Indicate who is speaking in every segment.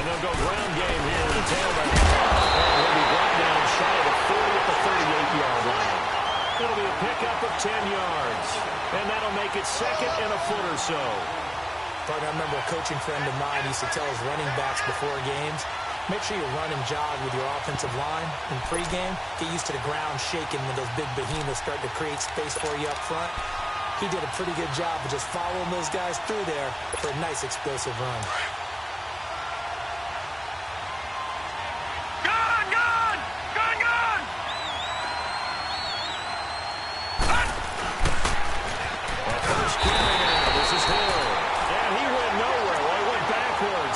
Speaker 1: they'll go ground game here in the tailback. And he'll be brought down shy of the 40 at the 38-yard line. It'll be a pickup of 10 yards. And that'll make it second and a foot or so.
Speaker 2: But I remember a coaching friend of mine used to tell his running backs before games, make sure you run and jog with your offensive line in pregame. Get used to the ground shaking when those big behemoths start to create space for you up front. He did a pretty good job of just following those guys through there for a nice explosive run.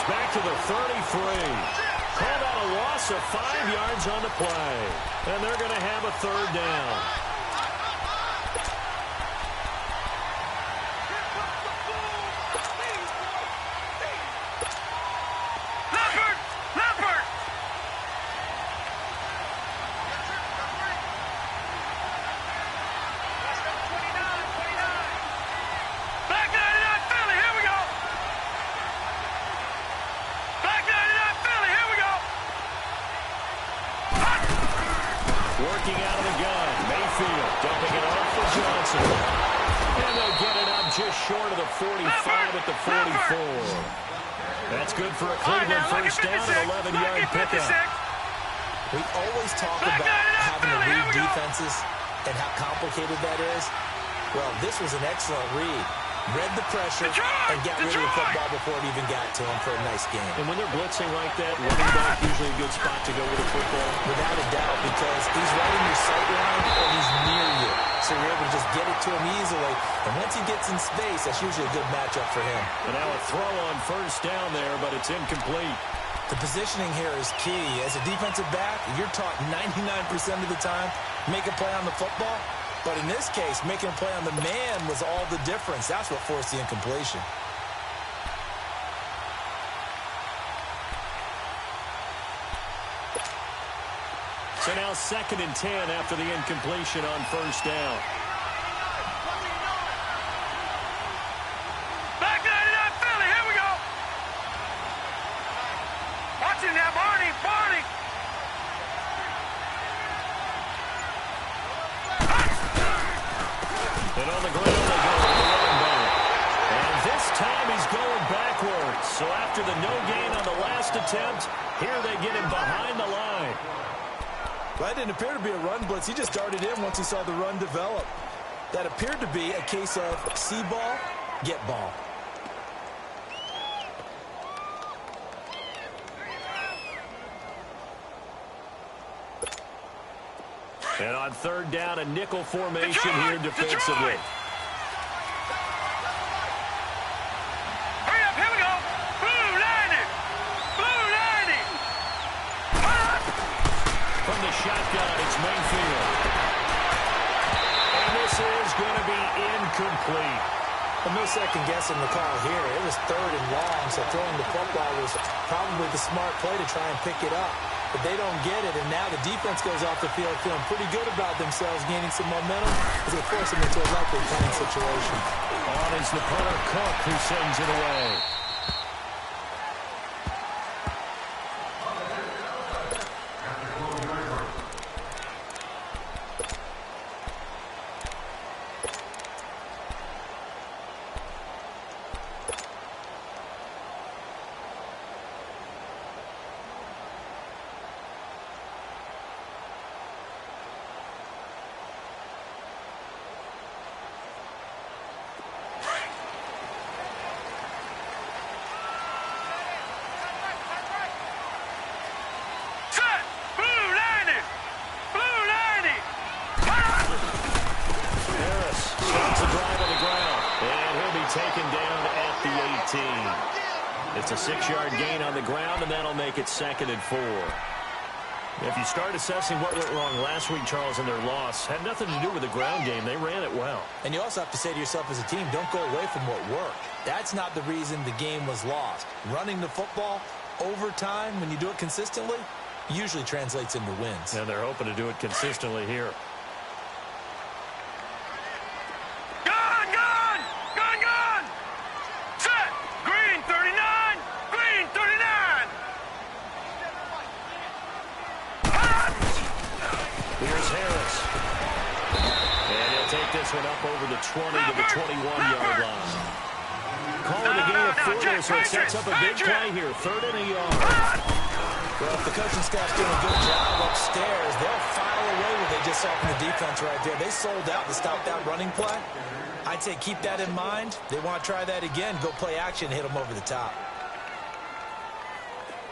Speaker 1: Back to the 33. Called out a loss of 5 yards on the play. And they're going to have a third down. Working out of the gun. Mayfield dumping it off for Johnson. And they'll get it up just short of the 45 at the 44. That's good for a Cleveland first down and 11-yard pickup.
Speaker 2: We always talk about having to read defenses and how complicated that is. Well, this was an excellent read. Read the pressure and got rid of the football before it even got to him for a nice game.
Speaker 1: And when they're blitzing like that, running back usually a good spot to go with the football.
Speaker 2: Without a doubt, because he's right in your sight line or he's near you. So you're able to just get it to him easily. And once he gets in space, that's usually a good matchup for him.
Speaker 1: And now a throw on first down there, but it's incomplete.
Speaker 2: The positioning here is key. As a defensive back, you're taught 99% of the time, make a play on the football. But in this case, making a play on the man was all the difference. That's what forced the incompletion.
Speaker 1: So now 2nd and 10 after the incompletion on first down.
Speaker 3: Back 99 Philly, here we go. Watch it now, Barney.
Speaker 1: And on the ground they go with the running back. And this time he's going backwards. So after the no gain on the last attempt, here they get him behind the line.
Speaker 2: Well, that didn't appear to be a run blitz. He just darted in once he saw the run develop. That appeared to be a case of see ball, get ball.
Speaker 1: And on third down, a nickel formation here defensively.
Speaker 3: Hurry up, here we go. Blue 90.
Speaker 1: From the shotgun, it's Mayfield. And this is going to be incomplete.
Speaker 2: Well, no second guessing the call here. It was 3rd and long, so throwing the football was probably the smart play to try and pick it up. But they don't get it, and now the defense goes off the field feeling pretty good about themselves, gaining some momentum as they force them into a likely punting situation.
Speaker 1: On is the punter, Cook, who sends it away. Taken down at the 18. It's a 6-yard gain on the ground, and that'll make it 2nd and 4. If you start assessing what went wrong last week, Charles, in their loss, had nothing to do with the ground game. They ran it well.
Speaker 2: And you also have to say to yourself as a team, don't go away from what worked. That's not the reason the game was lost. Running the football over time, when you do it consistently, usually translates into wins.
Speaker 1: And they're hoping to do it consistently here. take this one up over the 20 to the 21-yard line. Calling the game of 4, so it sets up a big play here. 3rd and a yard.
Speaker 2: Well, if the coaching staff's doing a good job upstairs, they'll file away what they just saw from the defense right there. They sold out to stop that running play. I'd say keep that in mind. They want to try that again. Go play action, hit them over the top.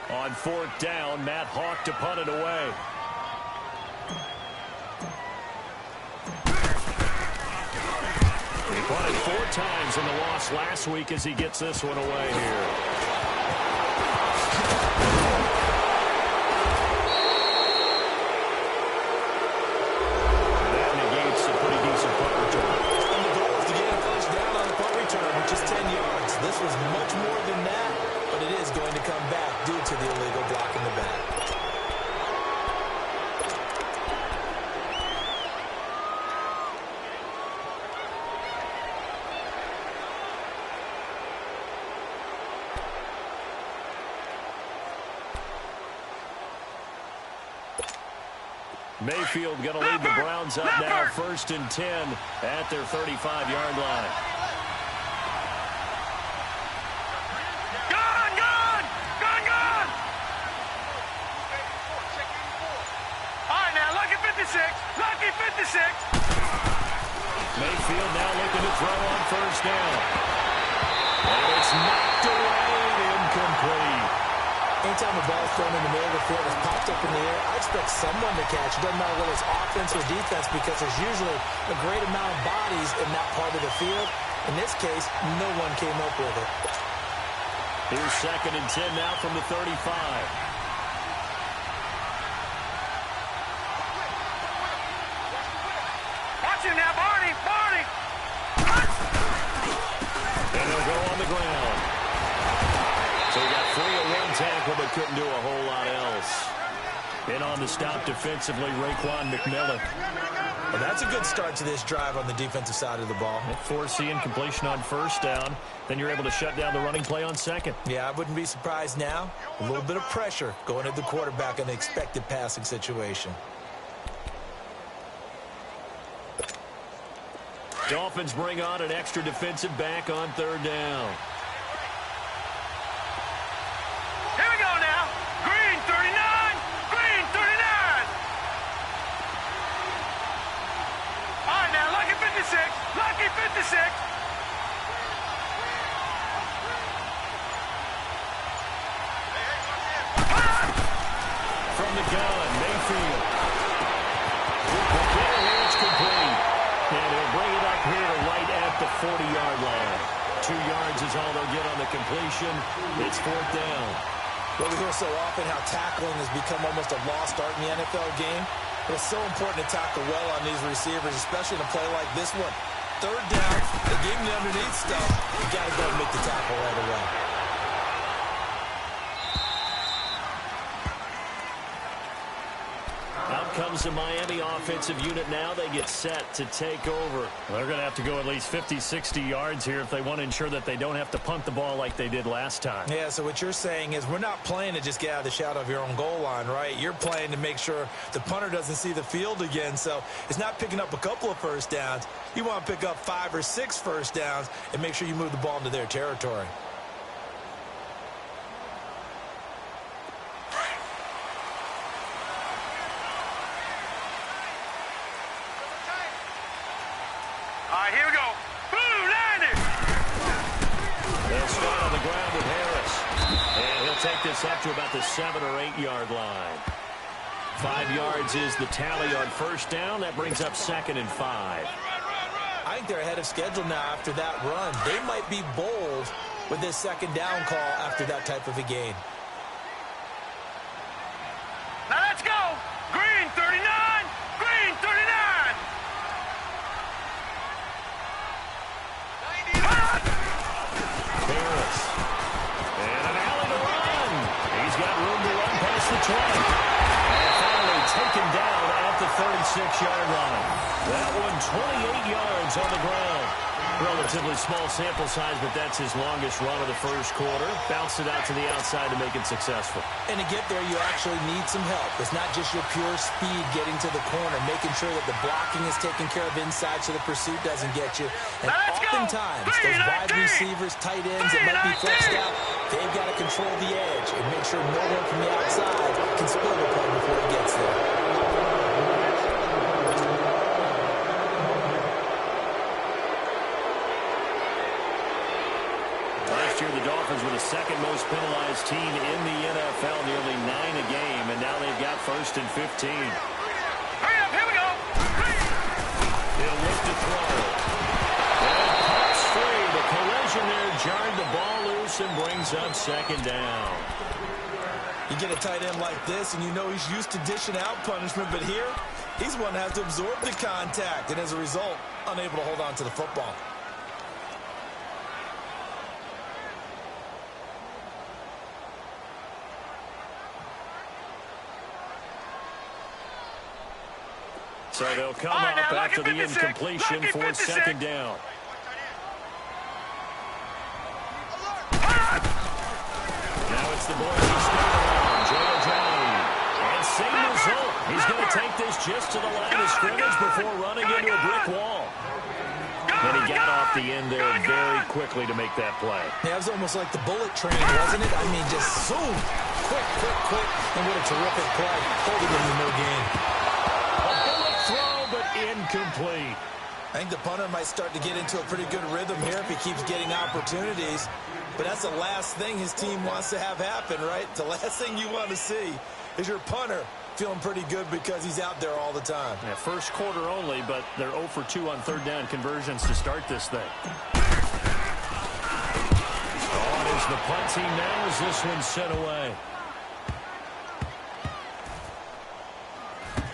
Speaker 1: On 4th down, Matt Hawk to punt it away. He punted 4 times in the loss last week as he gets this one away here. And that negates a pretty decent punt return.
Speaker 2: And the goal is to get a first down on the punt return, which is 10 yards. This was much more than that, but it is going to come back due to the illegal block in the back.
Speaker 1: Mayfield going to lead the Browns up now, 1st and 10 at their 35-yard line.
Speaker 3: Gone, gone, gone, gone. All right, now, lucky 56, lucky 56.
Speaker 1: Mayfield now looking to throw on 1st down. And it's knocked away and incomplete.
Speaker 2: Anytime the ball's thrown in the middle of the field, it's popped up in the air, I expect someone to catch. It doesn't matter whether it's offense or defense because there's usually a great amount of bodies in that part of the field. In this case, no one came up with it.
Speaker 1: Here's 2nd and 10 now from the 35.
Speaker 3: Watch him now, Barney, Barney.
Speaker 1: And they'll go on the ground. So he got 3 of 1 tackle, but couldn't do a whole lot else. And on the stop defensively, Raekwon McMillan.
Speaker 2: Well, that's a good start to this drive on the defensive side of the ball.
Speaker 1: Forcing completion on 1st down. Then you're able to shut down the running play on 2nd.
Speaker 2: Yeah, I wouldn't be surprised now. A little bit of pressure going at the quarterback in the expected passing situation.
Speaker 1: Dolphins bring on an extra defensive back on 3rd down.
Speaker 3: Here we go now. Green 39, green 39. All right, now, lucky 56, lucky 56.
Speaker 1: From the gun, Mayfield. It's complete. And he'll bring it up here to right at the 40-yard line. 2 yards is all they'll get on the completion. It's 4th down.
Speaker 2: Well, we hear so often how tackling has become almost a lost art in the NFL game. But it's so important to tackle well on these receivers, especially in a play like this one. 3rd down, they gave him the underneath stuff. You got to go and make the tackle right away.
Speaker 1: Out comes the Miami offensive unit now. They get set to take over. They're going to have to go at least 50, 60 yards here if they want to ensure that they don't have to punt the ball like they did last time.
Speaker 2: Yeah, so what you're saying is we're not playing to just get out of the shadow of your own goal line, right? You're playing to make sure the punter doesn't see the field again. So it's not picking up a couple of first downs. You want to pick up 5 or 6 first downs and make sure you move the ball into their territory.
Speaker 3: All right, here we go. Boom, landed.
Speaker 1: They'll start on the ground with Harris. And he'll take this up to about the 7 or 8 yard line. 5 yards is the tally on 1st down. That brings up 2nd and 5.
Speaker 2: I think they're ahead of schedule now after that run. They might be bold with this 2nd down call after that type of a gain.
Speaker 3: Now let's go. Green 39, green 39.
Speaker 1: Harris. And an alley to run. He's got room to run past the 20. And finally taken down at the 36-yard line. That one 28 yards on the ground. Relatively small sample size, but that's his longest run of the first quarter. Bounced it out to the outside to make it successful.
Speaker 2: And to get there, you actually need some help. It's not just your pure speed getting to the corner, making sure that the blocking is taken care of inside so the pursuit doesn't get you. And oftentimes, those wide receivers, tight ends that might be flexed out, they've got to control the edge and make sure no one from the outside can spill the play before he gets there.
Speaker 1: The Dolphins were the second most penalized team in the NFL, nearly 9 a game, and now they've got 1st and 15.
Speaker 3: Hurry up, here we go.
Speaker 1: He'll look to throw. And cuts free. The collision there jarred the ball loose and brings up 2nd down.
Speaker 4: You get a tight end like this, and you know he's used to dishing out punishment, but here, he's one that has to absorb the contact, and as a result, unable to hold on to the football.
Speaker 1: So they'll come up after the incompletion for 2nd down. Now it's the boys who spin around. Joe. And same result. He's going to take this just to the line of scrimmage before running into a brick wall. And he got off the end there very quickly to make that play.
Speaker 2: Yeah, it was almost like the bullet train, wasn't it? I mean, just zoom. Quick. And what a terrific play. Holding him in no gain.
Speaker 1: Incomplete.
Speaker 4: I think the punter might start to get into a pretty good rhythm here if he keeps getting opportunities. But that's the last thing his team wants to have happen, right? The last thing you want to see is your punter feeling pretty good because he's out there all the time.
Speaker 1: Yeah, first quarter only, but they're 0 for 2 on 3rd down conversions to start this thing. On is the punt team now as this one's sent away.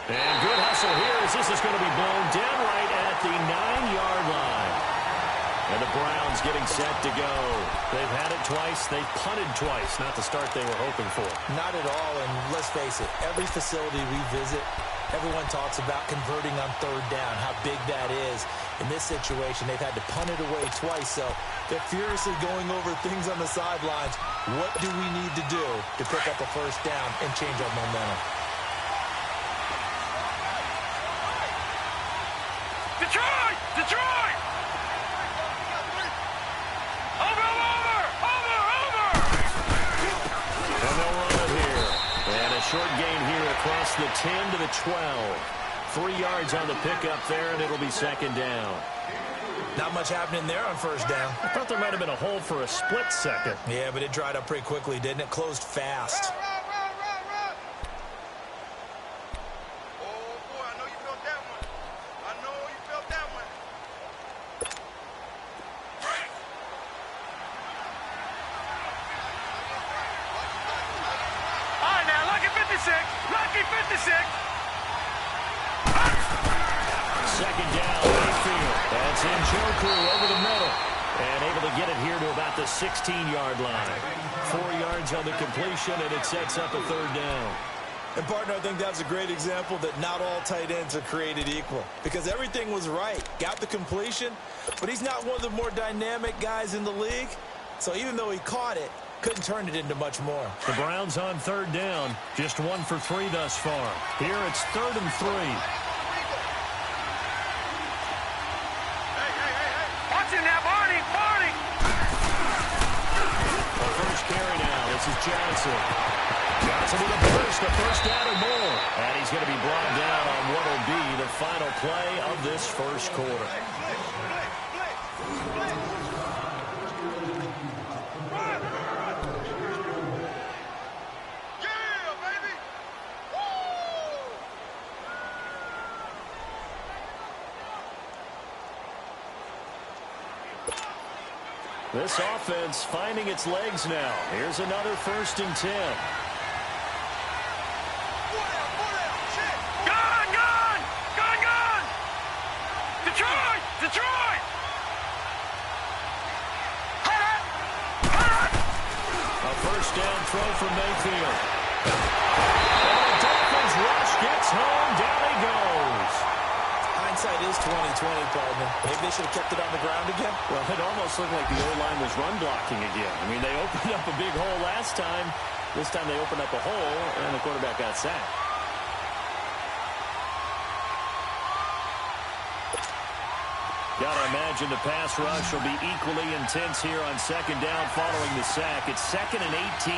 Speaker 1: And good hustle here as this is going to be blown down right at the 9-yard line. And the Browns getting set to go. They've had it twice. They've punted twice. Not the start they were hoping for.
Speaker 2: Not at all, and let's face it, every facility we visit, everyone talks about converting on 3rd down, how big that is. In this situation, they've had to punt it away twice, so they're furiously going over things on the sidelines. What do we need to do to pick up a 1st down and change our momentum?
Speaker 3: Detroit! Over!
Speaker 1: And they'll run it here. And a short gain here across the 10 to the 12. 3 yards on the pickup there, and it'll be 2nd down.
Speaker 2: Not much happening there on 1st down.
Speaker 1: I thought there might have been a hold for a split second.
Speaker 2: Yeah, but it dried up pretty quickly, didn't it? Closed fast.
Speaker 3: Lucky 56.
Speaker 1: 2nd down, Mayfield. That's Njoku over the middle. And able to get it here to about the 16-yard line. 4 yards on the completion, and it sets up a 3rd down.
Speaker 4: And, partner, I think that's a great example that not all tight ends are created equal. Because everything was right. Got the completion, but he's not one of the more dynamic guys in the league. So even though he caught it, couldn't turn it into much more.
Speaker 1: The Browns on 3rd down. Just 1 for 3 thus far. Here it's 3rd and 3.
Speaker 3: Watch it now, Barney!
Speaker 1: The first carry now. This is Johnson. Johnson with a burst, a 1st down or more. And he's going to be brought down on what will be the final play of this 1st quarter. This offense finding its legs now. Here's another 1st and 10.
Speaker 3: Gone! Detroit!
Speaker 1: A 1st down throw from Mayfield. And the Dolphins rush gets home. Down he goes.
Speaker 2: Hindsight is
Speaker 4: 2020, partner. Maybe they should have kept it on the ground again.
Speaker 1: Well, it almost looked like the O-line was run blocking again. I mean, they opened up a big hole last time. This time they opened up a hole, and the quarterback got sacked. Got to imagine the pass rush will be equally intense here on second down following the sack. It's 2nd and 18.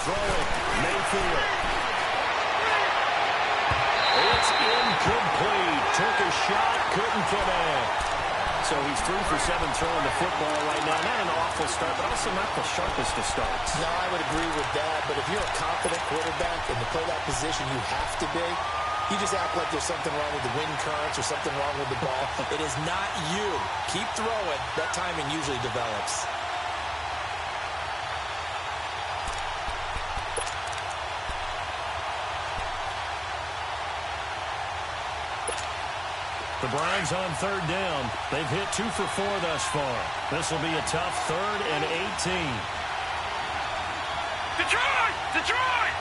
Speaker 1: Throwing, Mayfield. It's incomplete. Took a shot, couldn't connect. So he's 3 for 7 throwing the football right now. Not an awful start, but also not the sharpest of starts.
Speaker 2: No, I would agree with that. But if you're a confident quarterback and to play that position, you have to be. You just act like there's something wrong with the wind currents or something wrong with the ball. It is not you. Keep throwing. That timing usually develops.
Speaker 1: The Browns on 3rd down. They've hit 2 for 4 thus far. This will be a tough 3rd and 18.
Speaker 3: Detroit! Detroit!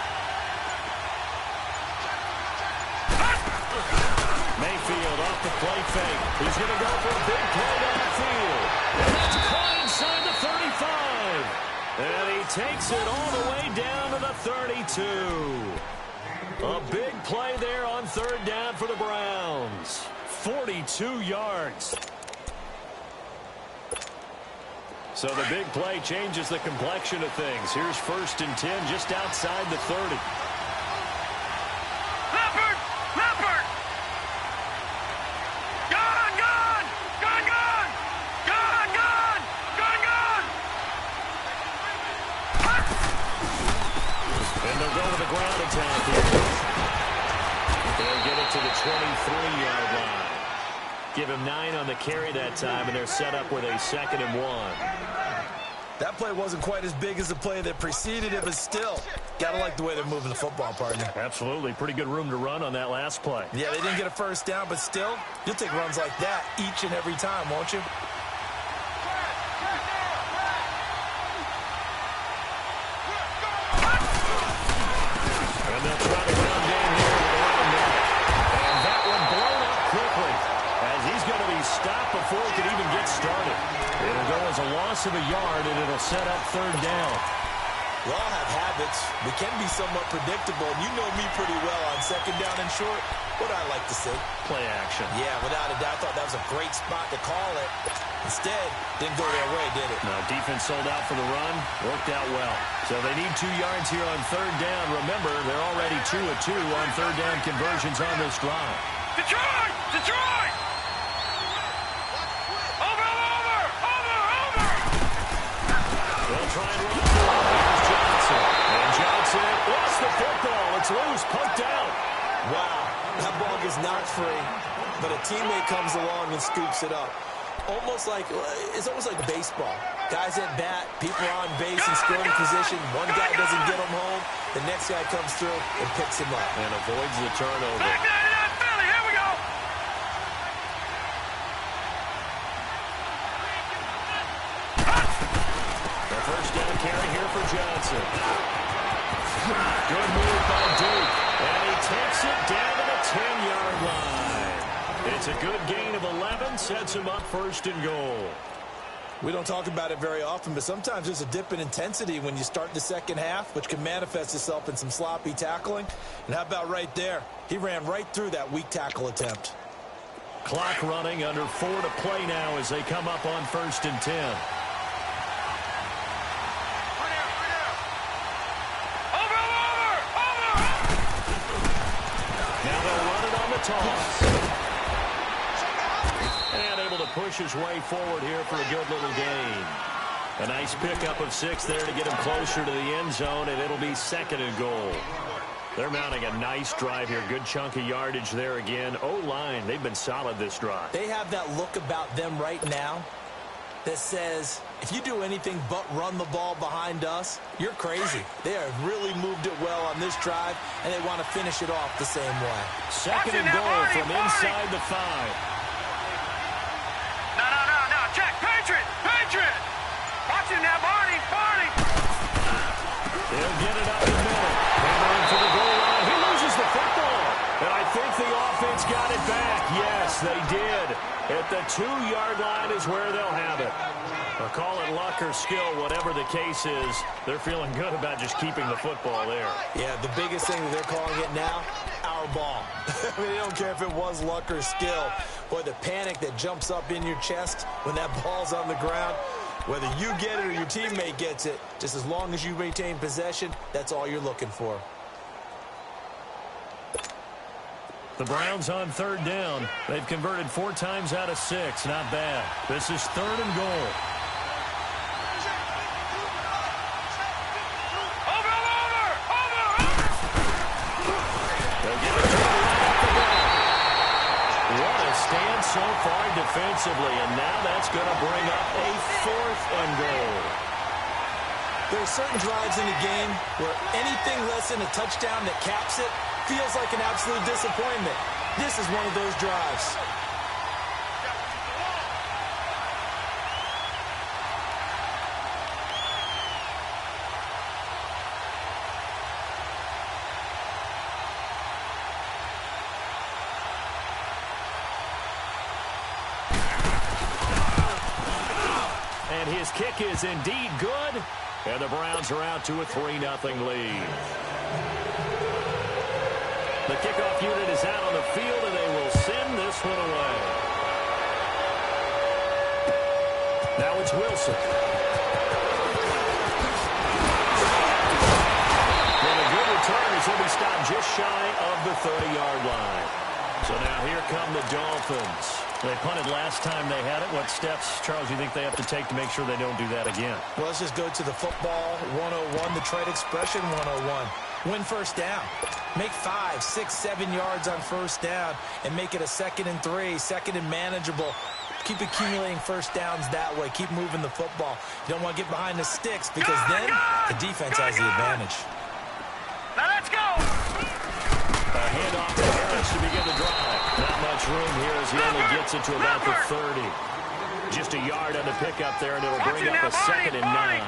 Speaker 1: Mayfield off the play fake. He's going to go for a big play downfield. And that's caught inside the 35. And he takes it all the way down to the 32. A big play there on 3rd down for the Browns. 42 yards. So the big play changes the complexion of things. Here's 1st and 10 just outside the 30.
Speaker 3: Leopard! Leopard! Gun! Gun! Gun! Gun! Gun! Gun! Gun! Gun!
Speaker 1: And they'll go to the ground attack here. They'll get it to the 23-yard line. Give him 9 on the carry that time, and they're set up with a 2nd and 1.
Speaker 4: That play wasn't quite as big as the play that preceded it, but still, gotta like the way they're moving the football, partner.
Speaker 1: Absolutely. Pretty good room to run on that last play.
Speaker 4: Yeah, they didn't get a 1st down, but still, you'll take runs like that each and every time, won't you?
Speaker 1: And they'll try the ground game here with the running back. And that one blown up quickly, as he's going to be stopped before it can even get started. It'll go as a loss of a yard, and it'll set up 3rd down.
Speaker 4: We all have habits. We can be somewhat predictable, and you know me pretty well on 2nd down and short. What do I like to see?
Speaker 1: Play action.
Speaker 4: Yeah, without a doubt, I thought that was a great spot to call it. Instead, didn't go their way, did it?
Speaker 1: No, defense sold out for the run. Worked out well. So they need 2 yards here on 3rd down. Remember, they're already 2 of 2 on 3rd down conversions on this drive.
Speaker 3: Detroit! Detroit! Over! Over! Over! Over!
Speaker 1: They'll try and run for it. Here's Johnson. And Johnson lost the football. It's loose. Poked out.
Speaker 4: Wow, that ball gets knocked free, but a teammate comes along and scoops it up. It's almost like baseball. Guys at bat, people are on base in scoring position. One guy doesn't get him home. The next guy comes through and picks him up.
Speaker 1: And avoids the turnover.
Speaker 3: Back 99 Philly, here we go!
Speaker 1: The 1st down carry here for Johnson. Good move by Duke. And he takes it down to the 10-yard line. It's a good gain of 11. Sets him up 1st and goal.
Speaker 4: We don't talk about it very often, but sometimes there's a dip in intensity when you start the 2nd half, which can manifest itself in some sloppy tackling. And how about right there? He ran right through that weak tackle attempt.
Speaker 1: Clock running, under 4 to play now as they come up on 1st and 10. Toss. And able to push his way forward here for a good little gain. A nice pickup of 6 there to get him closer to the end zone, and it'll be 2nd and goal. They're mounting a nice drive here. Good chunk of yardage there again. O-line, they've been solid this drive.
Speaker 2: They have that look about them right now that says, if you do anything but run the ball behind us, you're crazy. They have really moved it well on this drive, and they want to finish it off the same way.
Speaker 1: 2nd and goal from inside the 5.
Speaker 3: No. Check. Patriot. Watch him now, Barney.
Speaker 1: the 2-yard line is where they'll have it. Or call it luck or skill, whatever the case is, they're feeling good about just keeping the football there.
Speaker 4: Yeah, the biggest thing that they're calling it now, our ball. I mean, they don't care if it was luck or skill. Boy, the panic that jumps up in your chest when that ball's on the ground, whether you get it or your teammate gets it, just as long as you maintain possession, that's all you're looking for.
Speaker 1: The Browns on 3rd down. They've converted 4 times out of 6. Not bad. This is 3rd and goal. So far defensively, and now that's going to bring up a 4th and goal.
Speaker 4: There are certain drives in the game where anything less than a touchdown that caps it feels like an absolute disappointment. This is one of those drives.
Speaker 1: And his kick is indeed good. And the Browns are out to a 3-0 lead. The kickoff unit is out on the field, and they will send this one away. Now it's Wilson. And a good return as he'll be stopped just shy of the 30-yard line. So now here come the Dolphins. They punted last time they had it. What steps, Charles, you think they have to take to make sure they don't do that again?
Speaker 4: Well, let's just go to the football 101, the trade expression 101. Win first down. Make 5, 6, 7 yards on first down and make it a 2nd and 3, 2nd and manageable. Keep accumulating first downs that way. Keep moving the football. You don't want to get behind the sticks because then the defense has the advantage.
Speaker 3: Now let's go.
Speaker 1: A handoff to Harris to begin the drive. Not much room here as he only gets it to about the 30. Just a yard on the pickup there, and it'll bring up a 2nd and 9.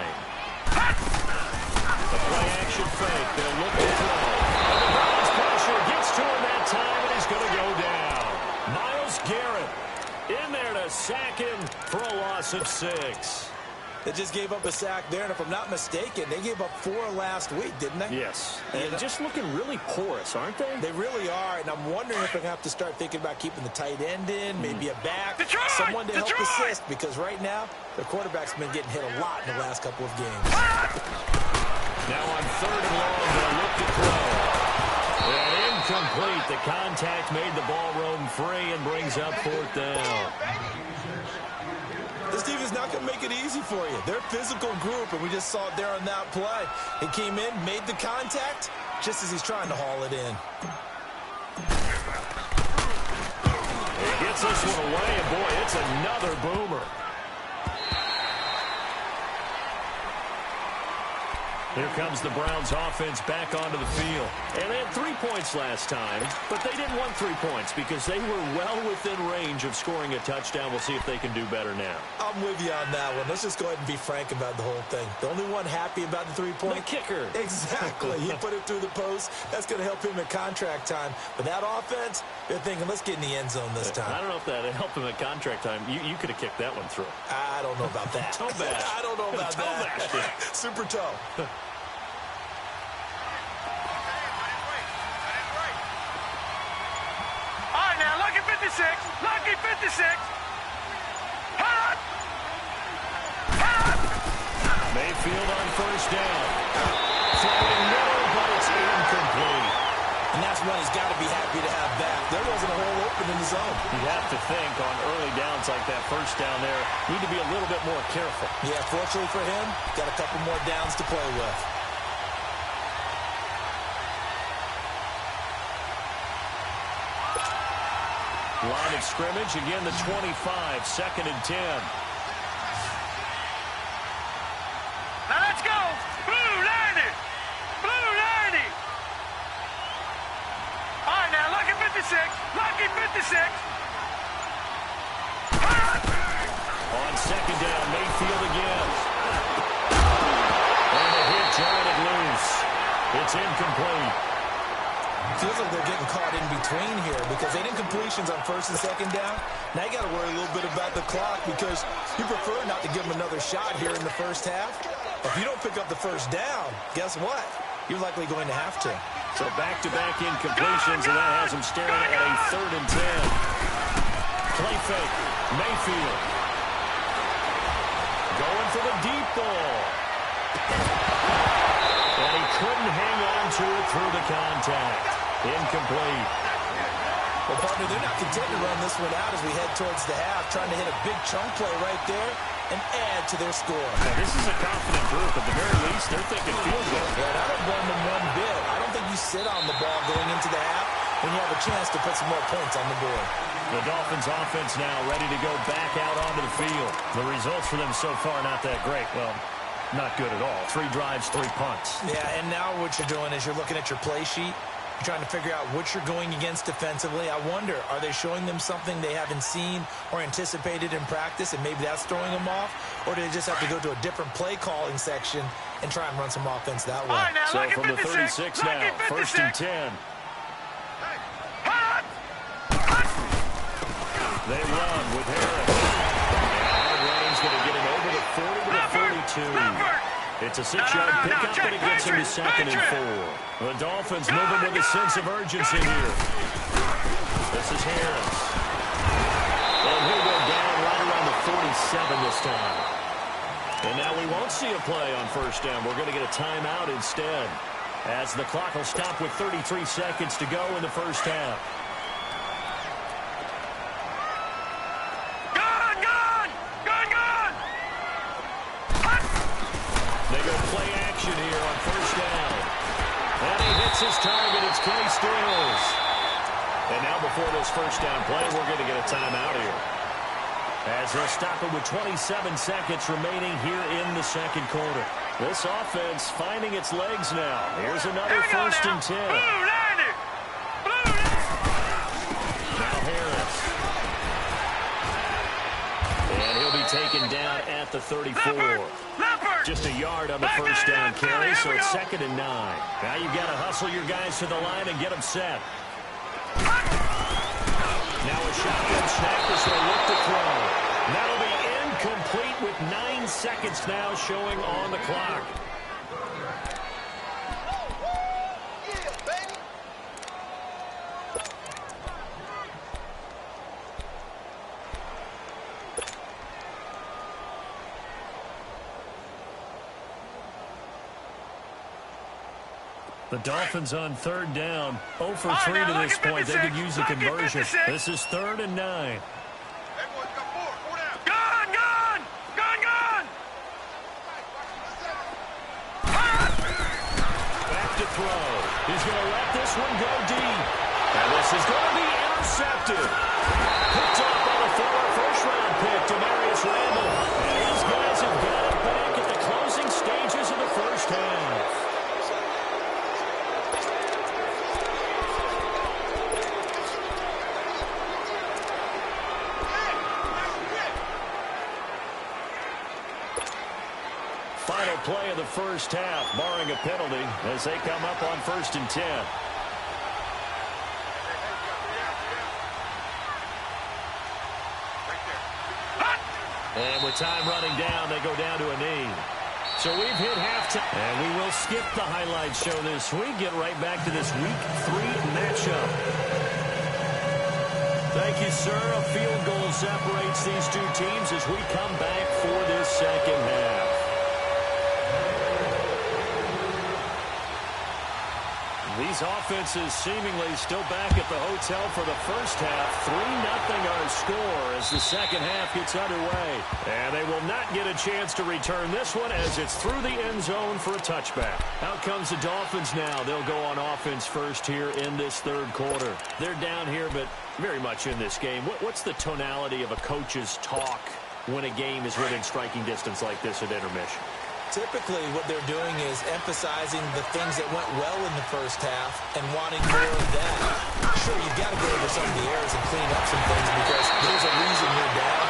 Speaker 1: The play-action fake. They'll look to throw. And the Browns pressure gets to him that time, and he's going to go down. Myles Garrett in there to sack him for a loss of 6.
Speaker 4: They just gave up a sack there, and if I'm not mistaken, they gave up 4 last week, didn't they?
Speaker 1: Yes. And just looking really porous, aren't they?
Speaker 4: They really are, and I'm wondering if they're going to have to start thinking about keeping the tight end in, maybe a back, someone to help assist, because right now, their quarterback's been getting hit a lot in the last couple of games.
Speaker 1: Now on 3rd and long, they'll look to throw. And incomplete. The contact made the ball roam free and brings up 4th down.
Speaker 4: This team is not going to make it easy for you. They're a physical group, and we just saw it there on that play. He came in, made the contact, just as he's trying to haul it in.
Speaker 1: He gets this one away, and boy, it's another boomer. Here comes the Browns offense back onto the field. And they had 3 points last time, but they didn't want 3 points because they were well within range of scoring a touchdown. We'll see if they can do better now.
Speaker 4: I'm with you on that one. Let's just go ahead and be frank about the whole thing. The only one happy about the 3-point?
Speaker 1: The kicker.
Speaker 4: Exactly. He put it through the post. That's going to help him at contract time. But that offense, they're thinking, let's get in the end zone this time.
Speaker 1: I don't know if that helped him at contract time. You could have kicked that one through.
Speaker 4: I don't know about that.
Speaker 1: Toe bash.
Speaker 4: I don't know about that. Super toe.
Speaker 3: Lucky 56. Lucky 56. Hot. Hot.
Speaker 1: Mayfield on first down. Throwing middle, but it's incomplete.
Speaker 4: And that's one he's got to be happy to have back. There wasn't a hole open in the zone.
Speaker 1: You have to think on early downs like that first down there, need to be a little bit more careful.
Speaker 4: Yeah, fortunately for him, got a couple more downs to play with.
Speaker 1: Line of scrimmage, again the 25, 2nd and 10.
Speaker 3: Now let's go. Blue 90. Blue 90. All right, now lucky 56. Lucky 56.
Speaker 1: On 2nd down, Mayfield again. And a hit, jarred it loose. It's incomplete.
Speaker 4: feels like they're getting caught in between here because they didn't completions on first and second down. Now you got to worry a little bit about the clock because you prefer not to give them another shot here in the first half. If you don't pick up the first down, guess what? You're likely going to have to.
Speaker 1: So back-to-back incompletions, and that has them staring at a 3rd and 10. Play fake. Mayfield. Going for the deep ball. And he couldn't hang on to it through the contact. Incomplete.
Speaker 4: Well, partner, they're not content to run this one out as we head towards the half, trying to hit a big chunk play right there and add to their score.
Speaker 1: Now, this is a confident group. At the very least, they're thinking field goal.
Speaker 4: Yeah, I don't blame them one bit. I don't think you sit on the ball going into the half when you have a chance to put some more points on the board.
Speaker 1: The Dolphins offense now ready to go back out onto the field. The results for them so far not that great. Well, not good at all. 3 drives, 3 punts.
Speaker 4: Yeah, and now what you're doing is you're looking at your play sheet. You're trying to figure out what you're going against defensively. I wonder, are they showing them something they haven't seen or anticipated in practice, and maybe that's throwing them off? Or do they just have to go to a different play calling section and try and run some offense that way?
Speaker 3: Right, now,
Speaker 1: So from the 36 now, 1st and 10. They run with Harris. And Ryan's going to get him over the 40 to the 42. It's a 6-yard pickup, but it gets him to 2nd and 4. The Dolphins moving with a sense of urgency here. This is Harris. And he'll go down right around the 47 this time. And now we won't see a play on 1st down. We're going to get a timeout instead, as the clock will stop with 33 seconds to go in the 1st half. His target, it's Kenny Stills. And now before this 1st down play, we're going to get a timeout here, as they'll stop it with 27 seconds remaining here in the 2nd quarter. This offense finding its legs now. Here's another 1st and 10. Now Harris. And he'll be taken down at the 34. Just a yard on the 1st down carry, so it's 2nd and 9. Now you've got to hustle your guys to the line and get them set. Now a shotgun snap as they look to throw. That'll be incomplete with 9 seconds now showing on the clock. The Dolphins on 3rd down, 0 for 3 to this point. They could use a conversion. This is 3rd and 9. Back to throw. He's going to let this one go deep. And this is going to be intercepted. Picked up by the former 1st-round pick, Demarius Randall. And these guys have got it back at the closing stages of the 1st half. Final play of the 1st half, barring a penalty, as they come up on 1st and 10. And with time running down, they go down to a knee. So we've hit halftime. And we will skip the highlights show this week. Get right back to this Week 3 matchup. Thank you, sir. A field goal separates these two teams as we come back for this 2nd half. These offenses seemingly still back at the hotel for the 1st half. 3-0 our score as the 2nd half gets underway. And they will not get a chance to return this one as it's through the end zone for a touchback. Out comes the Dolphins now. They'll go on offense first here in this 3rd quarter. They're down here, but very much in this game. What's the tonality of a coach's talk when a game is within striking distance like this at intermission?
Speaker 4: Typically, what they're doing is emphasizing the things that went well in the 1st half and wanting more of that. Sure, you've got to go over some of the errors and clean up some things because there's a reason you're down.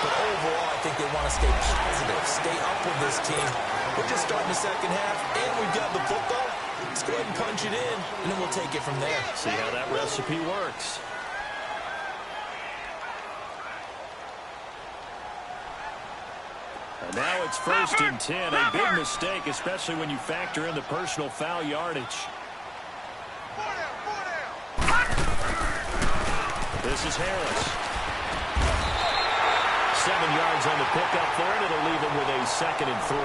Speaker 4: But overall, I think they want to stay positive, stay up with this team. We're just starting the 2nd half, and we've got the football. Let's go ahead and punch it in, and then we'll take it from there.
Speaker 1: See how that recipe works. And now it's 1st and 10. A big mistake, especially when you factor in the personal foul yardage. This is Harris. 7 yards on the pickup there, and it'll leave him with a 2nd and 3.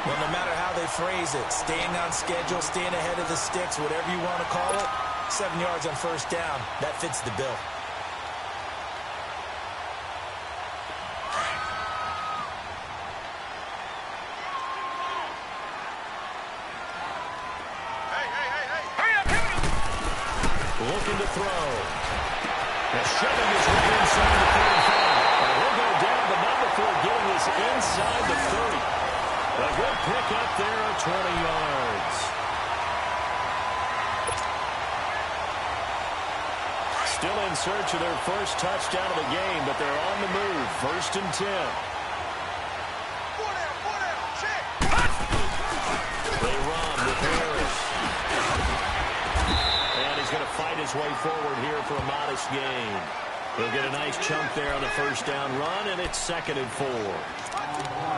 Speaker 4: Well, no matter how they phrase it, staying on schedule, staying ahead of the sticks, whatever you want to call it, 7 yards on 1st down, that fits the bill.
Speaker 1: Looking to throw. Now shoving his way inside the 35. And he'll go down, but not before getting this inside the 30. A good pick up there of 20 yards. Still in search of their first touchdown of the game, but they're on the move. 1st and 10. They run with Harris. And he's going to fight his way forward here for a modest gain. He'll get a nice chunk there on the 1st down run, and it's 2nd and 4.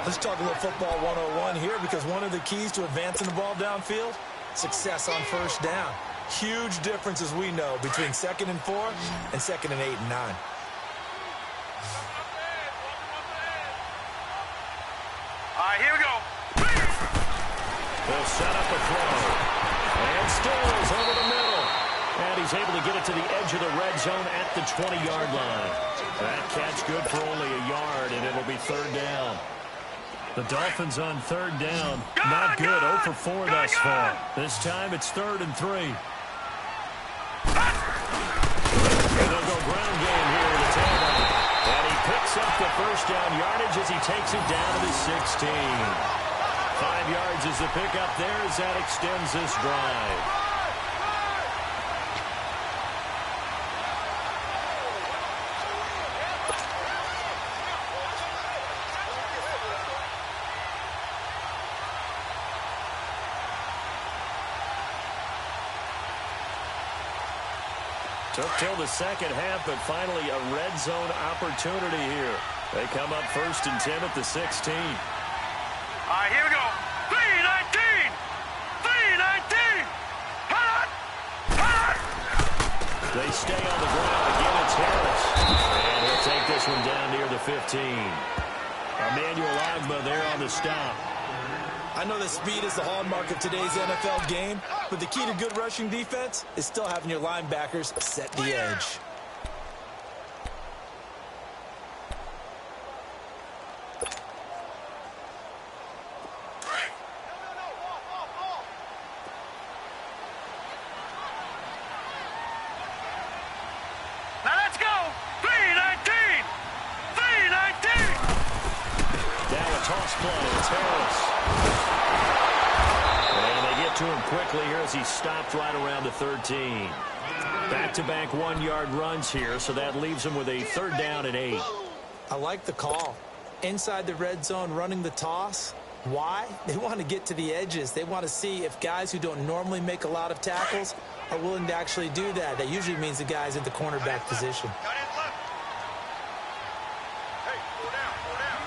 Speaker 4: Let's talk a little football 101 here, because one of the keys to advancing the ball downfield, success on 1st down. Huge difference, as we know, between 2nd and 4 and 2nd and 8 and 9.
Speaker 3: All right, here we go.
Speaker 1: They'll set up a throw. And Stills over the middle. And he's able to get it to the edge of the red zone at the 20-yard line. That catch good for only a yard, and it'll be 3rd down. The Dolphins on 3rd down. Not good. 0 for 4 thus far. This time it's 3rd and 3. And they'll go ground game here in the tailback. And he picks up the 1st down yardage as he takes it down to the 16. 5 yards is the pickup there as that extends this drive. Took till the 2nd half, but finally a red zone opportunity here. They come up 1st and 10 at the 16.
Speaker 3: All right, here we go. 3-19. 3-19. Hot! Hot!
Speaker 1: They stay on the ground. Again, it's Harris. And he'll take this one down near the 15. Emmanuel Ogbah there on the stop.
Speaker 4: I know that speed is the hallmark of today's NFL game, but the key to good rushing defense is still having your linebackers set the edge.
Speaker 3: Now let's go. 3-19. 3-19.
Speaker 1: Down a toss play. It's Harris. And they get to him quickly here as he stopped right around the 13. Back-to-back 1-yard runs here, so that leaves him with a 3rd down and 8.
Speaker 2: I like the call. Inside the red zone, running the toss. Why? They want to get to the edges. They want to see if guys who don't normally make a lot of tackles are willing to actually do that. That usually means the guys at the cornerback position.
Speaker 3: Got it left. Hey, go down, go down.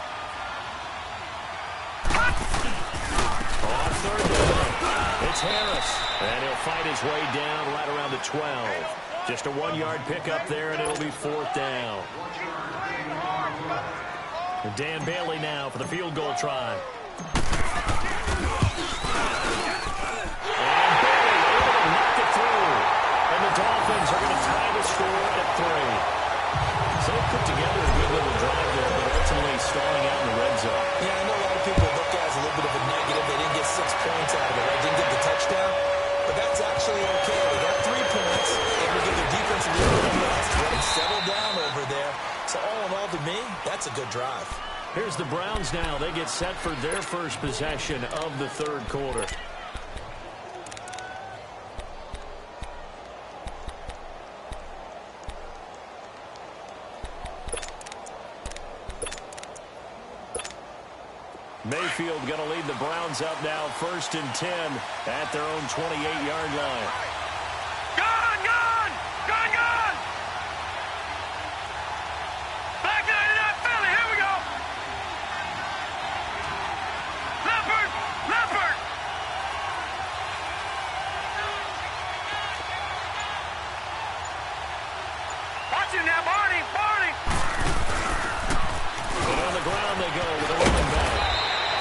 Speaker 1: On 3rd down, it's Harris. And he'll fight his way down right around the 12. Just a 1-yard pickup there, and it'll be 4th down. And Dan Bailey now for the field goal try. And Bailey able to knock it through. And the Dolphins are going to tie the score at 3. So they put together a good little drive there, but ultimately stalling out in the red zone.
Speaker 4: Yeah, I know a lot of people look at it as a little bit of a negative. They didn't get 6 points out of it. They didn't get the touchdown. But that's actually okay. They got 3 points. They will give their defense a little bit of rest. Let them settle down over there. So all in all, to me, that's a good drive.
Speaker 1: Here's the Browns now. They get set for their first possession of the 3rd quarter. Mayfield going to lead the Browns up now 1st and 10 at their own 28-yard line.
Speaker 3: Gone! Gone! Gone! Back 99 Philly, here we go! Leopard! Leopard! Watch him now, Barney! Barney!
Speaker 1: And on the ground they go with a running back.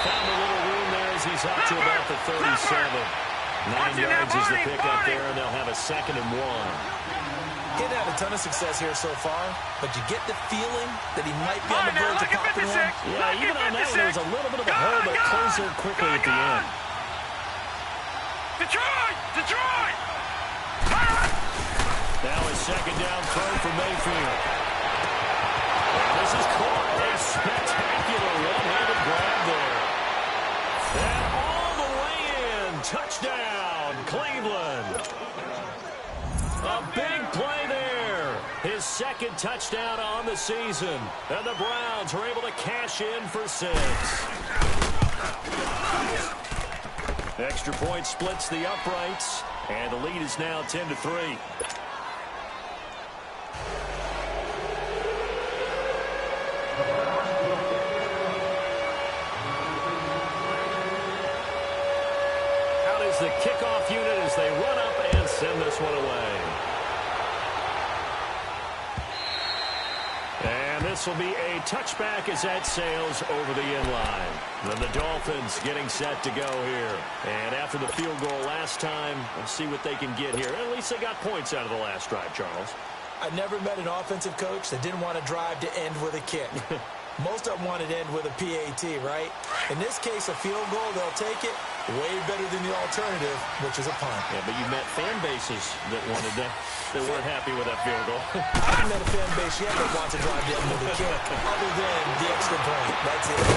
Speaker 1: Found a little room there as he's up to about the 37. 9 yards is the pickup there, and they'll have a 2nd and 1.
Speaker 4: Getting had a ton of success here so far, but you get the feeling that he might be on the verge of popping one.
Speaker 1: Yeah, even on that one, there was a little bit of a hole, but it closed there quickly at the end.
Speaker 3: Detroit! Detroit!
Speaker 1: Now a 2nd down throw for Mayfield. And this is caught. A spectacular one-handed grab there. And all the way in. Touchdown, Cleveland. A big play there. His 2nd touchdown on the season. And the Browns are able to cash in for 6. Extra point splits the uprights. And the lead is now 10-3. The kickoff unit as they run up and send this one away. And this will be a touchback as that sails over the end line. Then the Dolphins getting set to go here. And after the field goal last time, we'll see what they can get here. At least they got points out of the last drive, Charles.
Speaker 4: I never met an offensive coach that didn't want to drive to end with a kick. Most of them wanted to end with a PAT, right? In this case, a field goal, they'll take it. Way better than the alternative, which is a punt.
Speaker 1: Yeah, but you met fan bases that wanted that, that weren't happy with that field goal.
Speaker 4: I haven't met a fan base yet that wants to drive to end with a kick, other than the extra point. That's it.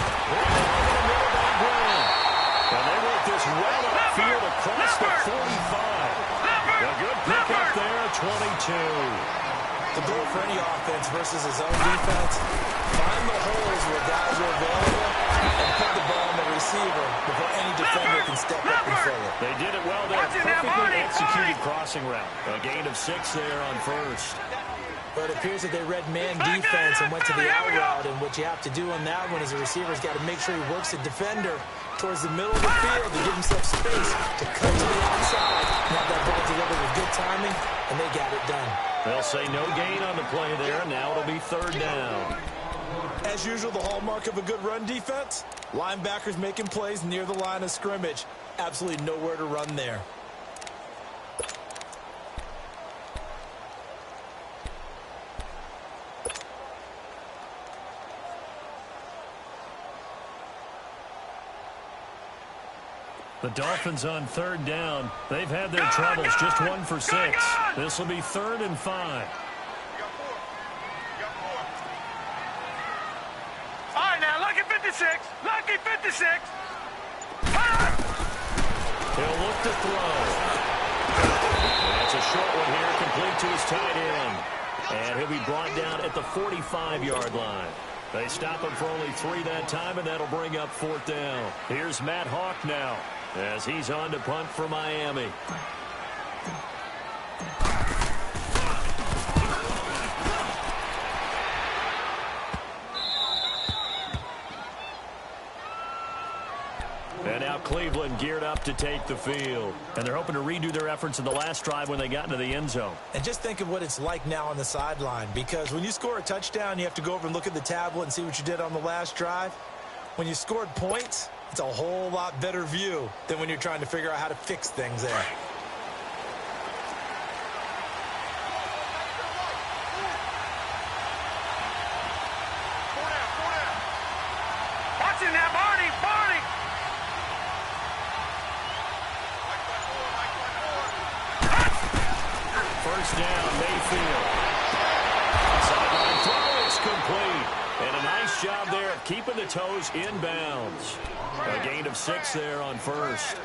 Speaker 1: And they work this well upfield across the 45. A good pickup there, 22.
Speaker 4: The goal for any offense versus his own defense, find the holes where guys are available and put the ball on the receiver before any defender can step up and fill it.
Speaker 1: They did it well there. Perfectly executed crossing route. A gain of 6 there on 1st.
Speaker 2: But it appears that they read man defense and went to the out route, and what you have to do on that one is the receiver's got to make sure he works the defender towards the middle of the field to give himself space to cut to the outside and have that ball delivered with good timing, and they got it done.
Speaker 1: They'll say no gain on the play there. Now it'll be 3rd down.
Speaker 4: As usual, the hallmark of a good run defense, linebackers making plays near the line of scrimmage. Absolutely nowhere to run there.
Speaker 1: The Dolphins on 3rd down. They've had their troubles. Just 1 for 6. This will be 3rd and 5.
Speaker 3: All right, now, lucky 56. Lucky 56.
Speaker 1: He'll look to throw. That's a short one here, complete to his tight end. And he'll be brought down at the 45-yard line. They stop him for only 3 that time, and that'll bring up 4th down. Here's Matt Hawk now, as he's on to punt for Miami. And now Cleveland geared up to take the field. And they're hoping to redo their efforts in the last drive when they got into the end zone.
Speaker 4: And just think of what it's like now on the sideline, because when you score a touchdown, you have to go over and look at the tablet and see what you did on the last drive. When you scored points, it's a whole lot better view than when you're trying to figure out how to fix things there.
Speaker 3: Watch him now, Barney! Barney!
Speaker 1: First down, Mayfield. Sideline throw, it's complete. And a nice job there of keeping the toes in bounds. A gain of 6 there on 1st.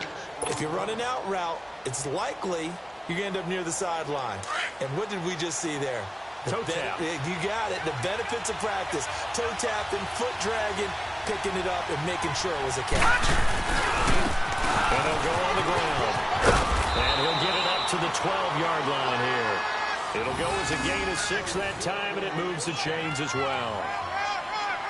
Speaker 4: If you're running out route, it's likely you're going to end up near the sideline. And what did we just see there?
Speaker 1: Toe tap.
Speaker 4: You got it. The benefits of practice. Toe tapping, foot dragging.
Speaker 2: picking it up and making sure it was a catch.
Speaker 1: And he'll go on the ground. And he'll get it up to the 12-yard line here. It'll go as a gain of 6 that time, and it moves the chains as well.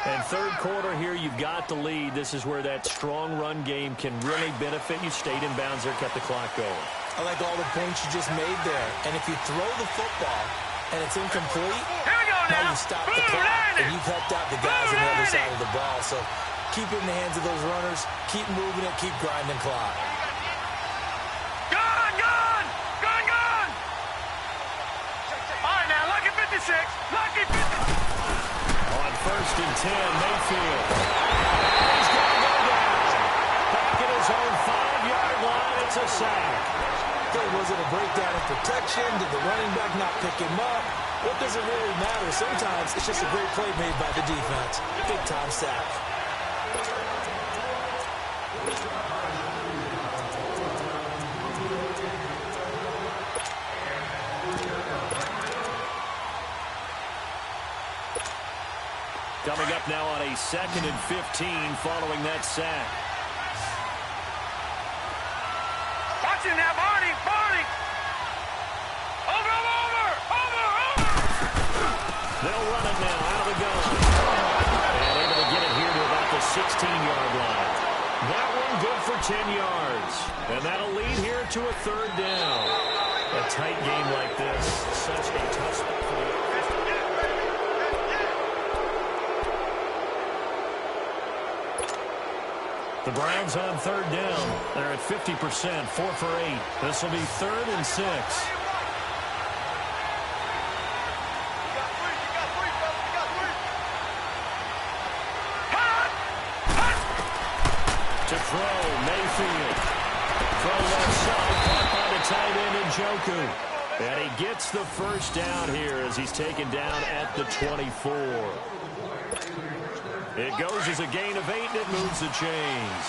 Speaker 1: And third quarter here, you've got the lead. This is where that strong run game can really benefit you. Stayed in bounds there, kept the clock going.
Speaker 2: I like all the points you just made there. And if you throw the football and it's incomplete, now you stop the clock and you've helped out the guys on the other side of the ball. So keep it in the hands of those runners. Keep moving it. Keep grinding clock.
Speaker 3: Gone! All right, now, lucky 56. Lucky 50.
Speaker 1: On 1st and 10, Mayfield. He's going to go down. Back at his own 5-yard line. It's a sack.
Speaker 2: Was it a breakdown in protection? Did the running back not pick him up? What does it really matter? Sometimes it's just a great play made by the defense. Big-time sack.
Speaker 1: Coming up now on a 2nd and 15 following that sack.
Speaker 3: Watch him now, Barney! Over!
Speaker 1: They'll run it now out of the gun. And able to get it here to about the 16-yard line. That one good for 10 yards. And that'll lead here to a 3rd down. A tight game like this, such a tough spot for the offense. The Browns on 3rd down. They're at 50%, 4 for 8. This will be 3rd and 6. To throw, Mayfield. Throw left side, caught by the tight end Njoku. And he gets the 1st down here as he's taken down at the 24. It goes as a gain of 8, and it moves the chains.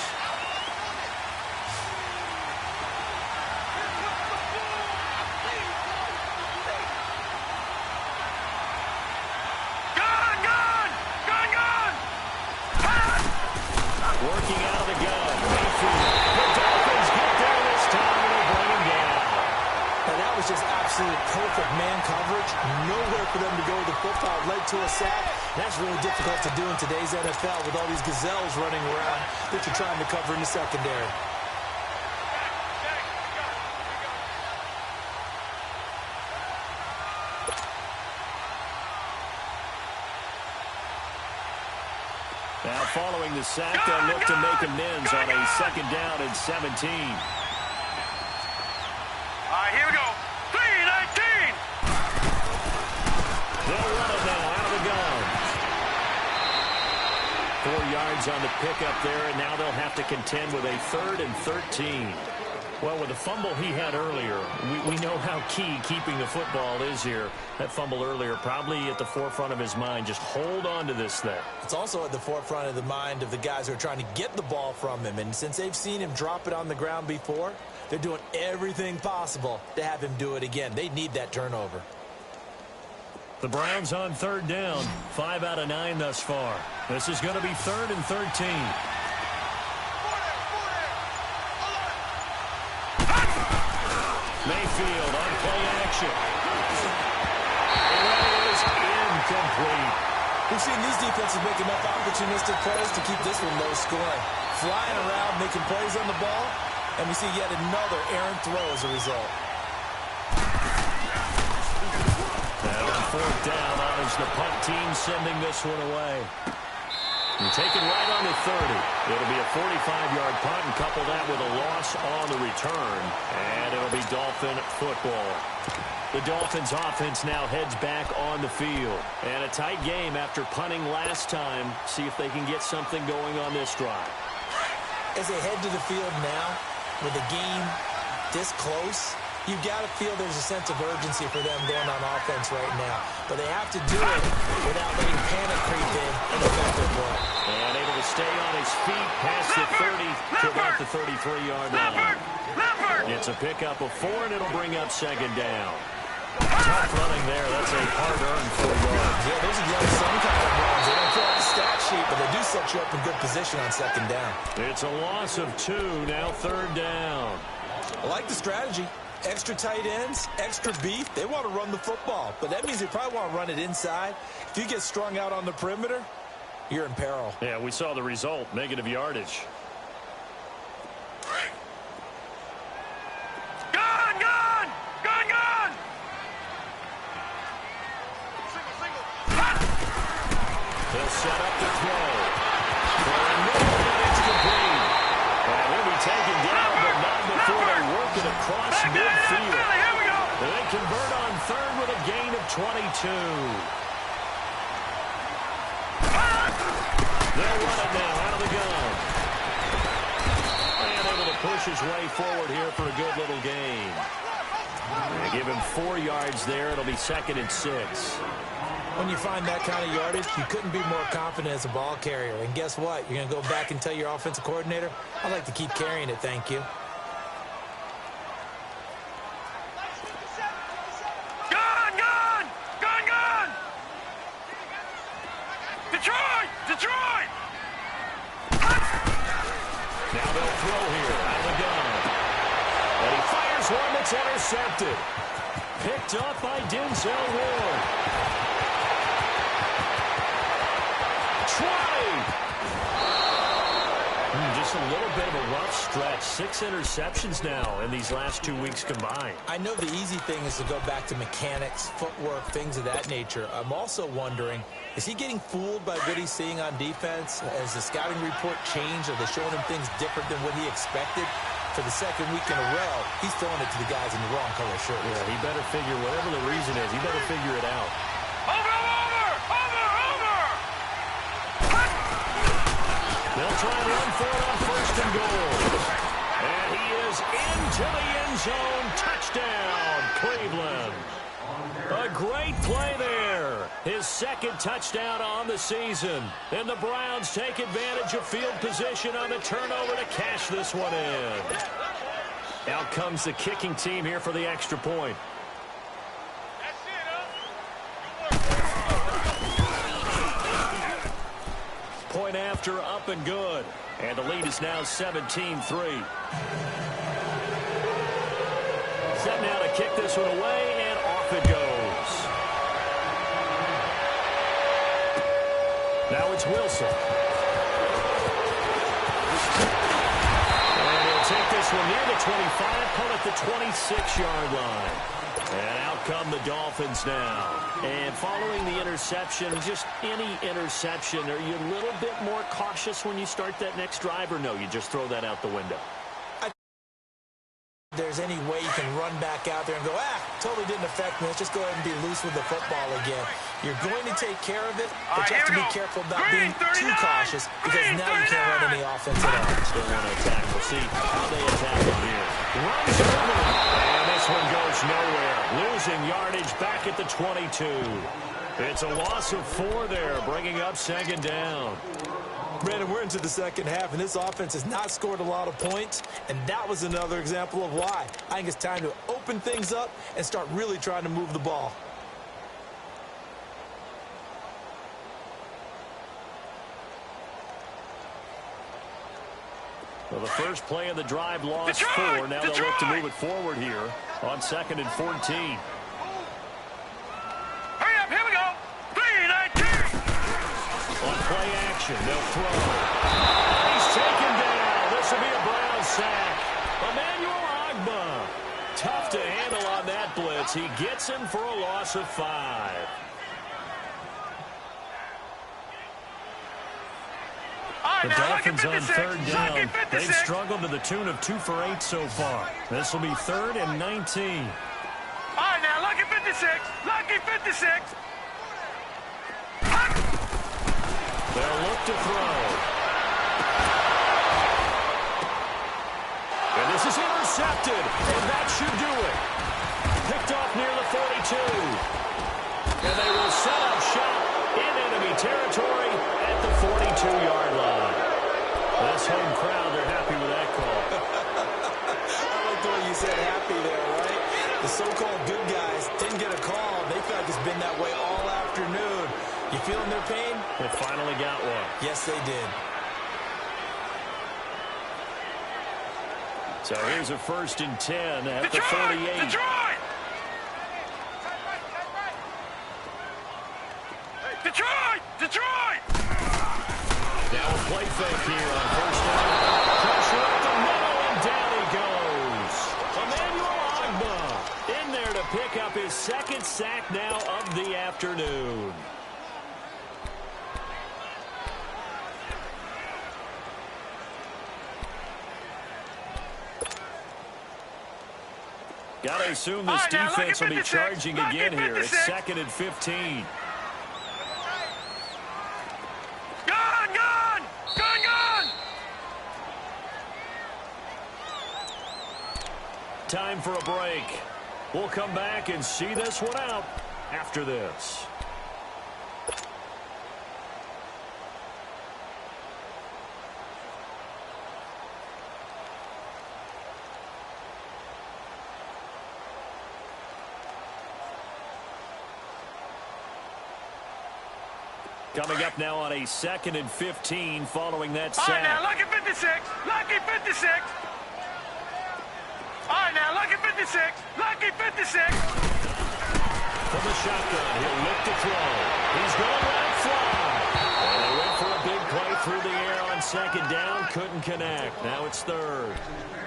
Speaker 1: Working out of the gun. Mayfield. The Dolphins get there this time, and they bring him down.
Speaker 2: And that was just absolute perfect man coverage. Nowhere for them to go with the football. Led to a sack. That's really difficult to do in today's NFL with all these gazelles running around that you're trying to cover in the secondary.
Speaker 1: Now following the sack, they'll look to make amends on a 2nd down and 17.
Speaker 3: All right, here we go. 3-19.
Speaker 1: They'll run it now out of the gun. 4 yards on the pickup there, and now they'll have to contend with a 3rd and 13. Well, with the fumble he had earlier, we know how key keeping the football is here. That fumble earlier probably at the forefront of his mind. Just hold on to this thing.
Speaker 2: It's also at the forefront of the mind of the guys who are trying to get the ball from him. And since they've seen him drop it on the ground before, they're doing everything possible to have him do it again. They need that turnover.
Speaker 1: The Browns on 3rd down. 5 out of 9 thus far. This is going to be 3rd and 13. Mayfield on play action. And that is incomplete.
Speaker 2: We've seen these defenses make enough opportunistic plays to keep this one low scoring. Flying around, making plays on the ball, and we see yet another errant throw as a result.
Speaker 1: And on 4th down, honors the punt team sending this one away. And taken right on the 30. It'll be a 45-yard punt, and couple that with a loss on the return. And it'll be Dolphin football. The Dolphins offense now heads back on the field. And a tight game after punting last time. See if they can get something going on this drive.
Speaker 2: As they head to the field now, with the game this close, you've got to feel there's a sense of urgency for them going on offense right now. But they have to do it without letting panic creep in and affect their play.
Speaker 1: And able to stay on his feet past the 30 to about the 33-yard line. It's a pickup of 4, and it'll bring up 2nd down. Tough running there. That's a hard-earned 4 yards.
Speaker 4: Yeah, those are young son kind of runs. They don't fill out the stat sheet, but they do set you up in good position on second down.
Speaker 1: It's a loss of 2, now 3rd down.
Speaker 4: I like the strategy. Extra tight ends, extra beef. They want to run the football, but that means they probably want to run it inside. If you get strung out on the perimeter, you're in peril.
Speaker 1: Yeah, we saw the result, negative yardage.
Speaker 3: Gone, gone! Gone, gone!
Speaker 1: They'll set up the throw. Throwing middle, and it's complete. And he'll be taken down, but not before they work it across midfield.
Speaker 3: Here we go!
Speaker 1: They convert on 3rd with a gain of 22. They'll run it now out of the gun. And able to push his way forward here for a good little gain. They give him 4 yards there. It'll be 2nd and 6.
Speaker 4: When you find that kind of yardage, you couldn't be more confident as a ball carrier. And guess what? You're going to go back and tell your offensive coordinator, I'd like to keep carrying it, thank you.
Speaker 3: Gone, gone! Gone, gone! Detroit! Detroit!
Speaker 1: Now they'll throw here out of the gun. And he fires one that's intercepted. Picked up by Denzel Ward. 20! Just a little bit of a rough stretch. 6 interceptions now in these last 2 weeks combined.
Speaker 4: I know the easy thing is to go back to mechanics, footwork, things of that nature. I'm also wondering, is he getting fooled by what he's seeing on defense? Has the scouting report changed? Are they showing him things different than what he expected? For the 2nd week in a row, he's throwing it to the guys in the wrong color shirt.
Speaker 1: Yeah, he better figure, whatever the reason is, he better figure it out.
Speaker 3: Over, over! Over, over!
Speaker 1: They'll try and run for it on 1st and goal. And he is into the end zone. Touchdown, Cleveland. A great play there. His 2nd touchdown on the season. And the Browns take advantage of field position on the turnover to cash this one in. Out comes the kicking team here for the extra point. Point after, up and good. And the lead is now 17-3. Set now to kick this one away, and off it goes. Now it's Wilson. And he'll take this one near the 25, call it the 26-yard line. And out come the Dolphins now. And following the interception, just any interception, are you a little bit more cautious when you start that next drive, or no, you just throw that out the window?
Speaker 4: There's any way you can run back out there and go, totally didn't affect me. Let's just go ahead and be loose with the football again. You're going to take care of it, but you have to be careful about being too cautious because now you can't run any offense at all.
Speaker 1: Still want to attack. We'll see how they attack it here. Runs over, and this one goes nowhere. Losing yardage back at the 22. It's a loss of 4 there, bringing up 2nd down.
Speaker 4: Brandon, we're into the 2nd half, and this offense has not scored a lot of points, and that was another example of why. I think it's time to open things up and start really trying to move the ball.
Speaker 1: Well, the first play of the drive lost 4. Now they'll look to move it forward here on 2nd and 14.
Speaker 3: Hurry up, here we go! 3-19!
Speaker 1: On play action, they'll throw. He's taken down. This will be a Brown sack. Emmanuel Ogbah. Tough to handle on that blitz. He gets him for a loss of 5. The Dolphins on 3rd down. They've struggled to the tune of 2 for 8 so far. This will be 3rd and 19.
Speaker 3: All right, now, lucky 56. Lucky 56.
Speaker 1: They'll look to throw. And this is intercepted, and that should do it. Picked off near the 42. And they will set up shop in enemy territory at the 42-yard line. This home crowd, they're happy with that call.
Speaker 4: I like the way you said happy there, right? The so-called good guys tend didn't get a call. They feel like it's been that way all afternoon. You feeling their pain?
Speaker 1: They finally got one.
Speaker 4: Yes, they did.
Speaker 1: So here's a 1st and 10 at the
Speaker 3: Detroit!
Speaker 1: 48.
Speaker 3: Detroit! Detroit! Detroit!
Speaker 1: Now a play fake here on 1st down. Pressure up the middle, and down he goes. Emmanuel Ogbah in there to pick up his 2nd sack now of the afternoon. Got to assume this defense will be charging again here. It's 2nd and 15. Time for a break. We'll come back and see this one out after this. Coming up now on a 2nd and 15 following that sack.
Speaker 3: All right, now, lucky 56. Lucky 56. All right, now, lucky 56. Lucky 56.
Speaker 1: From the shotgun, he'll look to throw. He's going to let it fly. And they went for a big play through the air on 2nd down. Couldn't connect. Now it's 3rd.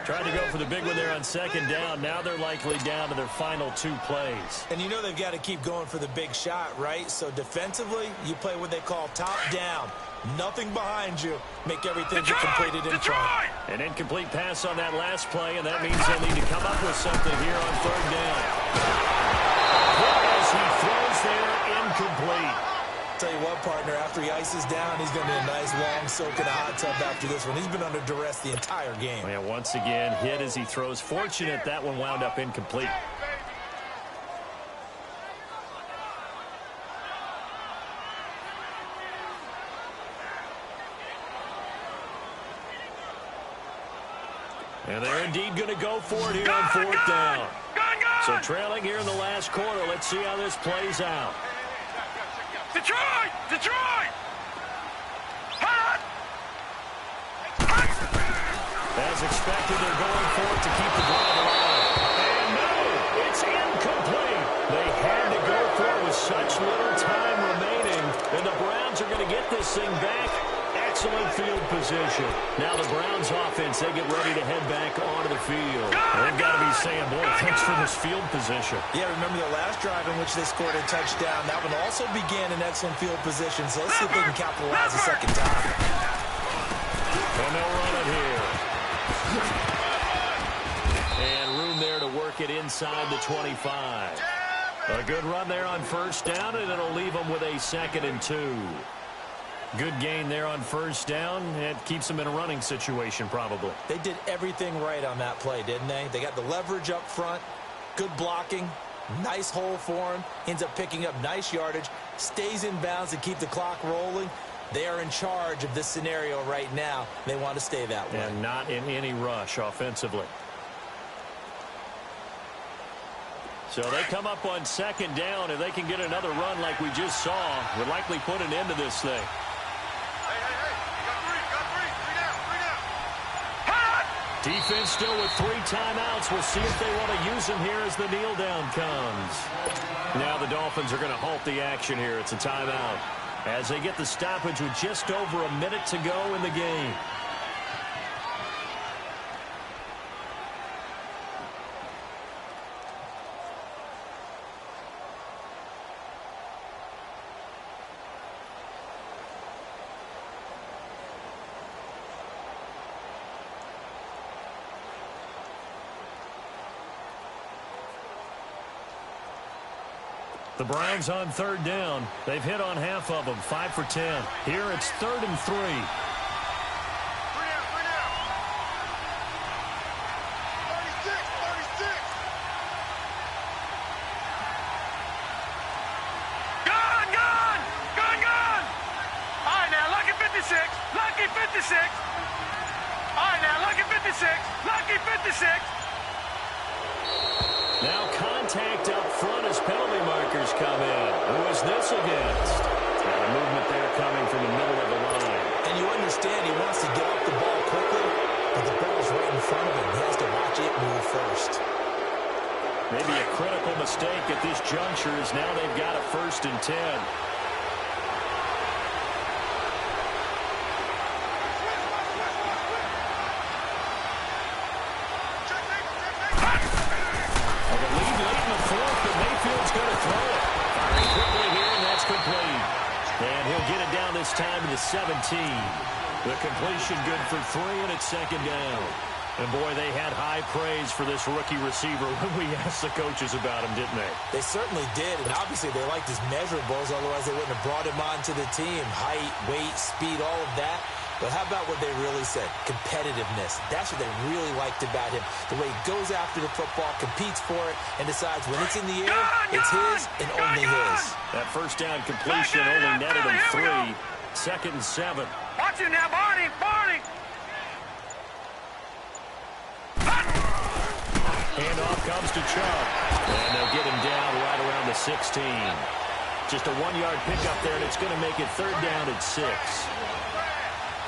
Speaker 1: Tried to go for the big one there on 2nd down. Now they're likely down to their final 2 plays.
Speaker 4: And you know they've got to keep going for the big shot, right? So defensively, you play what they call top down. Nothing behind you. Make everything get completed in front.
Speaker 1: An incomplete pass on that last play, and that means they'll need to come up with something here on 3rd down. As he throws there, incomplete.
Speaker 4: Tell you what, partner, after he ices down, he's going to be a nice long soak in a hot tub after this one. He's been under duress the entire game.
Speaker 1: Yeah, once again, hit as he throws. Fortunate that one wound up incomplete. And they're indeed going to go for it here on 4th down. So trailing here in the last quarter. Let's see how this plays out.
Speaker 3: Detroit! Detroit! Hot!
Speaker 1: As expected, they're going for it to keep the drive alive. And no, it's incomplete. They had to go for it with such little time remaining. And the Browns are going to get this thing back. Excellent field position. Now the Browns offense, they get ready to head back onto the field. They've got to be saying, boy, thanks for this field position.
Speaker 4: Yeah, remember the last drive in which they scored a touchdown. That one also began in excellent field position. So let's see if they can capitalize a 2nd time.
Speaker 1: And they'll run it here. And room there to work it inside the 25. A good run there on 1st down, and it'll leave them with a 2nd and 2. Good gain there on 1st down. It keeps them in a running situation, probably.
Speaker 4: They did everything right on that play, didn't they? They got the leverage up front, good blocking, nice hole for him, ends up picking up nice yardage, stays in bounds to keep the clock rolling. They are in charge of this scenario right now. They want to stay that way.
Speaker 1: And not in any rush offensively. So they come up on 2nd down. If they can get another run like we just saw, would likely put an end to this thing. Defense still with 3 timeouts. We'll see if they want to use them here as the kneel down comes. Now the Dolphins are going to halt the action here. It's a timeout as they get the stoppage with just over a minute to go in the game. The Browns on 3rd down. They've hit on half of them, 5 for 10. Here it's 3rd and 3.
Speaker 3: Gone! All right, now, lucky 56. Lucky 56. All right, now, lucky 56. Lucky 56.
Speaker 1: Now contact attacked up front as penalty markers come in. Who is this against? Got a movement there coming from the middle of the line.
Speaker 4: And you understand he wants to get off the ball quickly, but the ball's right in front of him. He has to watch it move first.
Speaker 1: Maybe a critical mistake at this juncture as now they've got a 1st and 10. And he'll get it down this time to the 17. The completion good for 3, and it's 2nd down. And, boy, they had high praise for this rookie receiver when we asked the coaches about him, didn't they?
Speaker 4: They certainly did, and obviously they liked his measurables. Otherwise, they wouldn't have brought him onto the team. Height, weight, speed, all of that. But how about what they really said? Competitiveness. That's what they really liked about him. The way he goes after the football, competes for it, and decides when it's in the air, it's his and only his.
Speaker 1: That 1st down completion only netted him 3. 2nd and 7.
Speaker 3: Watch him now, Barney! Barney!
Speaker 1: Handoff comes to Chubb. And they'll get him down right around the 16. Just a 1-yard pickup there, and it's going to make it 3rd down at 6.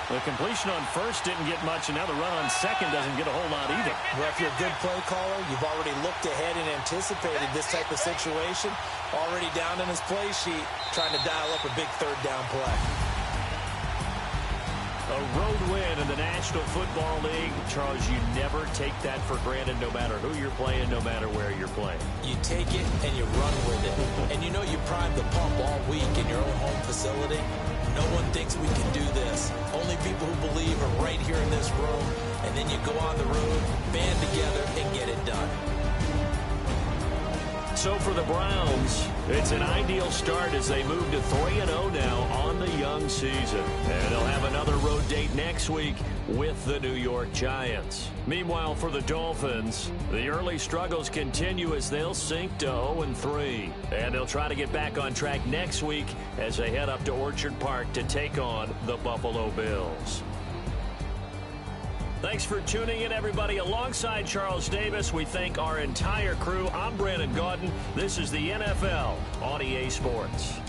Speaker 1: The completion on 1st didn't get much, and now the run on 2nd doesn't get a whole lot either.
Speaker 4: Well, if you're a good play caller, you've already looked ahead and anticipated this type of situation. Already down in his play sheet, trying to dial up a big 3rd down play.
Speaker 1: A road win in the National Football League. Charles, you never take that for granted no matter who you're playing, no matter where you're playing.
Speaker 4: You take it and you run with it. And you know you primed the pump all week in your own home facility. No one thinks we can do this. Only people who believe are right here in this room. And then you go on the road, band together, and get it done.
Speaker 1: So for the Browns, it's an ideal start as they move to 3-0 now on the young season. And they'll have another road date next week with the New York Giants. Meanwhile, for the Dolphins, the early struggles continue as they'll sink to 0-3. And they'll try to get back on track next week as they head up to Orchard Park to take on the Buffalo Bills. Thanks for tuning in, everybody. Alongside Charles Davis, we thank our entire crew. I'm Brandon Gaudin. This is the NFL on EA Sports.